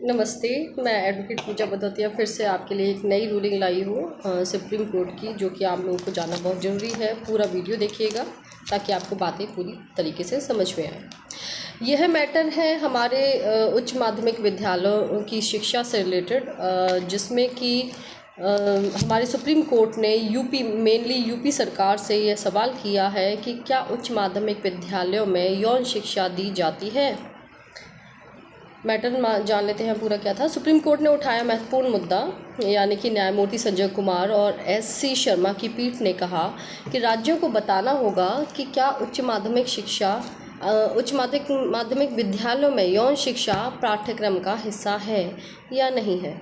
नमस्ते, मैं एडवोकेट पूजा भदौतिया फिर से आपके लिए एक नई रूलिंग लाई हूँ सुप्रीम कोर्ट की, जो कि आप लोगों को जानना बहुत ज़रूरी है। पूरा वीडियो देखिएगा ताकि आपको बातें पूरी तरीके से समझ में आए। यह मैटर है हमारे उच्च माध्यमिक विद्यालयों की शिक्षा से रिलेटेड, जिसमें कि हमारे सुप्रीम कोर्ट ने मेनली यूपी सरकार से यह सवाल किया है कि क्या उच्च माध्यमिक विद्यालयों में यौन शिक्षा दी जाती है। मैटर जान लेते हैं पूरा क्या था। सुप्रीम कोर्ट ने उठाया महत्वपूर्ण मुद्दा, यानी कि न्यायमूर्ति संजय कुमार और एस.सी. शर्मा की पीठ ने कहा कि राज्यों को बताना होगा कि क्या उच्च माध्यमिक विद्यालयों में यौन शिक्षा पाठ्यक्रम का हिस्सा है या नहीं है,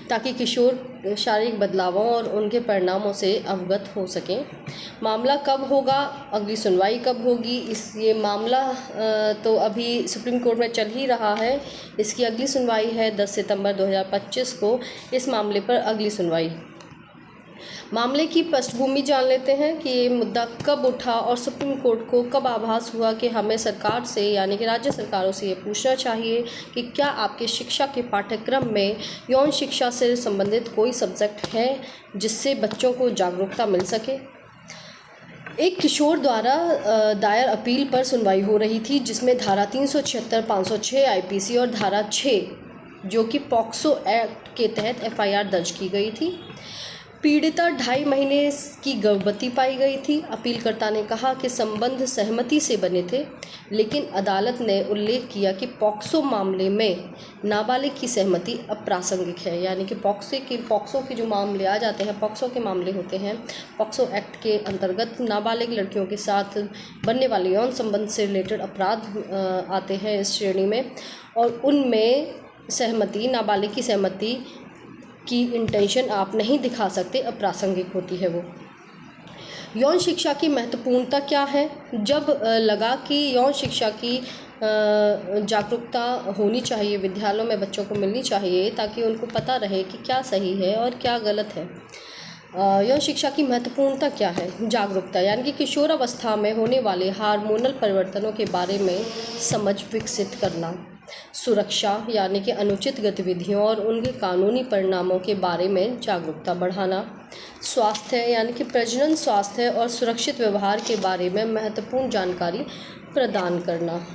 ताकि किशोर शारीरिक बदलावों और उनके परिणामों से अवगत हो सकें। मामला कब होगा, अगली सुनवाई कब होगी, ये मामला तो अभी सुप्रीम कोर्ट में चल ही रहा है। इसकी अगली सुनवाई है 10 सितंबर 2025 को। इस मामले पर अगली सुनवाई। मामले की पृष्ठभूमि जान लेते हैं कि ये मुद्दा कब उठा और सुप्रीम कोर्ट को कब आभास हुआ कि हमें सरकार से, यानी कि राज्य सरकारों से ये पूछना चाहिए कि क्या आपके शिक्षा के पाठ्यक्रम में यौन शिक्षा से संबंधित कोई सब्जेक्ट है जिससे बच्चों को जागरूकता मिल सके। एक किशोर द्वारा दायर अपील पर सुनवाई हो रही थी, जिसमें धारा 376, 506 आईपीसी और धारा 6 जो कि पॉक्सो एक्ट के तहत एफआईआर दर्ज की गई थी। पीड़िता 2.5 महीने की गर्भवती पाई गई थी। अपीलकर्ता ने कहा कि संबंध सहमति से बने थे, लेकिन अदालत ने उल्लेख किया कि पॉक्सो मामले में नाबालिग की सहमति अप्रासंगिक है। यानी कि पॉक्सो के जो मामले आ जाते हैं, पॉक्सो के मामले होते हैं, पॉक्सो एक्ट के अंतर्गत नाबालिग लड़कियों के साथ बनने वाले यौन संबंध से रिलेटेड अपराध आते हैं इस श्रेणी में, और उनमें सहमति, नाबालिग की सहमति की इंटेंशन आप नहीं दिखा सकते, अप्रासंगिक होती है वो। यौन शिक्षा की महत्वपूर्णता क्या है। जब लगा कि यौन शिक्षा की जागरूकता होनी चाहिए, विद्यालयों में बच्चों को मिलनी चाहिए, ताकि उनको पता रहे कि क्या सही है और क्या गलत है। यौन शिक्षा की महत्वपूर्णता क्या है। जागरूकता, यानी कि किशोर अवस्था में होने वाले हार्मोनल परिवर्तनों के बारे में समझ विकसित करना। सुरक्षा, यानी कि अनुचित गतिविधियों और उनके कानूनी परिणामों के बारे में जागरूकता बढ़ाना। स्वास्थ्य, यानी कि प्रजनन स्वास्थ्य और सुरक्षित व्यवहार के बारे में महत्वपूर्ण जानकारी प्रदान करना।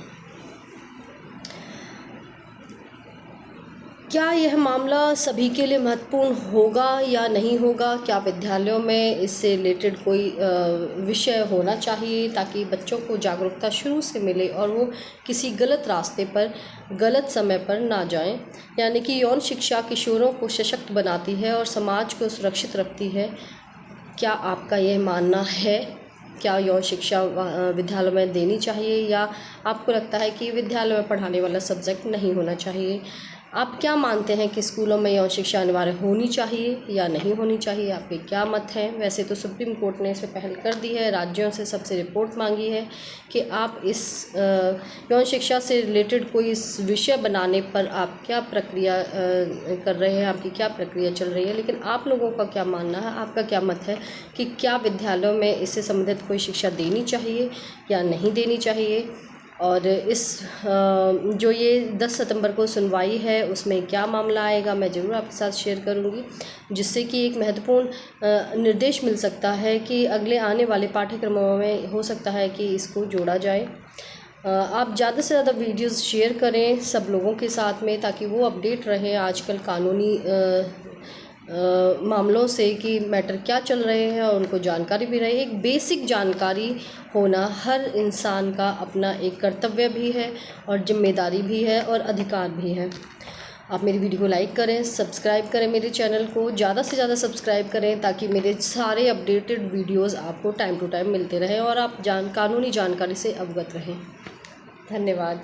क्या यह मामला सभी के लिए महत्वपूर्ण होगा या नहीं होगा। क्या विद्यालयों में इससे रिलेटेड कोई विषय होना चाहिए, ताकि बच्चों को जागरूकता शुरू से मिले और वो किसी गलत रास्ते पर, गलत समय पर ना जाएं। यानी कि यौन शिक्षा किशोरों को सशक्त बनाती है और समाज को सुरक्षित रखती है। क्या आपका यह मानना है। क्या यौन शिक्षा विद्यालयों में देनी चाहिए, या आपको लगता है कि विद्यालय में पढ़ाने वाला सब्जेक्ट नहीं होना चाहिए। आप क्या मानते हैं कि स्कूलों में यौन शिक्षा अनिवार्य होनी चाहिए या नहीं होनी चाहिए। आपके क्या मत हैं। वैसे तो सुप्रीम कोर्ट ने इस पर पहल कर दी है, राज्यों से सबसे रिपोर्ट मांगी है कि आप इस यौन शिक्षा से रिलेटेड कोई इस विषय बनाने पर आप क्या प्रक्रिया कर रहे हैं, आपकी क्या प्रक्रिया चल रही है। लेकिन आप लोगों का क्या मानना है, आपका क्या मत है कि क्या विद्यालयों में इससे संबंधित कोई शिक्षा देनी चाहिए या नहीं देनी चाहिए। और इस जो ये 10 सितंबर को सुनवाई है, उसमें क्या मामला आएगा, मैं ज़रूर आपके साथ शेयर करूंगी, जिससे कि एक महत्वपूर्ण निर्देश मिल सकता है कि अगले आने वाले पाठ्यक्रमों में हो सकता है कि इसको जोड़ा जाए। आप ज़्यादा से ज़्यादा वीडियोस शेयर करें सब लोगों के साथ में, ताकि वो अपडेट रहें आजकल कानूनी मामलों से कि मैटर क्या चल रहे हैं, और उनको जानकारी भी रहे। एक बेसिक जानकारी होना हर इंसान का अपना एक कर्तव्य भी है और जिम्मेदारी भी है और अधिकार भी है। आप मेरी वीडियो को लाइक करें, सब्सक्राइब करें, मेरे चैनल को ज़्यादा से ज़्यादा सब्सक्राइब करें, ताकि मेरे सारे अपडेटेड वीडियोस आपको टाइम टू टाइम मिलते रहें और आप कानूनी जानकारी से अवगत रहें। धन्यवाद।